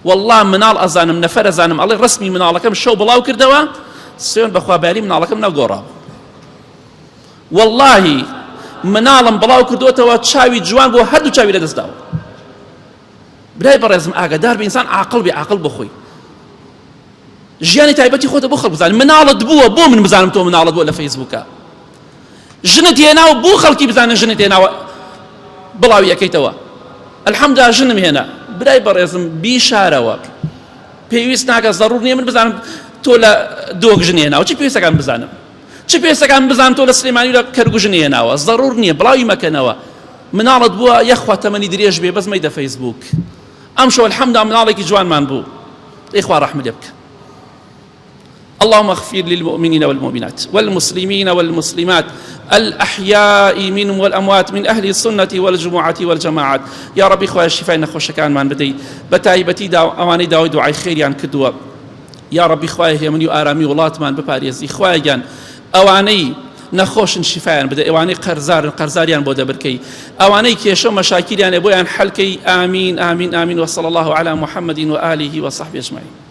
والله مناڵ ئەزانم نەفەر ئەزانم ئەڵێ ڕسمی مناڵەکەم شەو بڵاو کردەوە سوێن بەخوا باری مناڵەکەم نەگۆڕاوە واللهی مناڵم بڵاو کردوتەوە چاوی جوان بۆ هەردوو چاوی لەدەستداوە برای بەڕێزم ئاگادار بە ئینسان عاقڵ بێ عاقڵ بخۆی ژیانی تایبەتی خۆتە بۆ خەڵک بزانێ مناڵت بووە بۆ من بزانم تۆ مناڵت بووە لە فەیسبووکە ژنت هێناوە بۆ خەڵکی بزانن ژنت هێناوە بڵاوی یەکەیتەوە الحەمدوللا ژنم هێنا برای بەڕێزم بیشارەوە پێویست ناکە زەڕوور نییە من بزانم تۆ لە دۆک ژن هێناوە چی پێویستەکان بزانم چی پێویستەکان بزانم تۆ لە سلێمانی لە کەرگوو ژن هێناوە زەڕوور نییە بڵاوی مەکەنەوە مناڵت بووە یەخوا تەمەنی درێژ بێ بەس مەیدە فەیسبووک ئەم شەو الحەمدوللا مناڵێکی جوانمان بوو ئیخوا ڕەحمت لێ بکە اللهم اغفر للمؤمنين والمؤمنات والمسلمين والمسلمات الأحياء منهم والأموات من أهل السنة والجماعة والجماعات يا ربي خويا الشفاء نخوش كان من بدي بتايبتي داو أماني داوي دعاء خير يعني كدوا يا ربي خويا هي من يؤرمي ولات من بباريزي خويا جان أواني نخوش شفاء بدي أواني قرزار يعني بودا بركي أواني كيشو مشاكل يعني بويان حلكي آمين آمين آمين وصلى الله على محمد وآله وصحبه أجمعين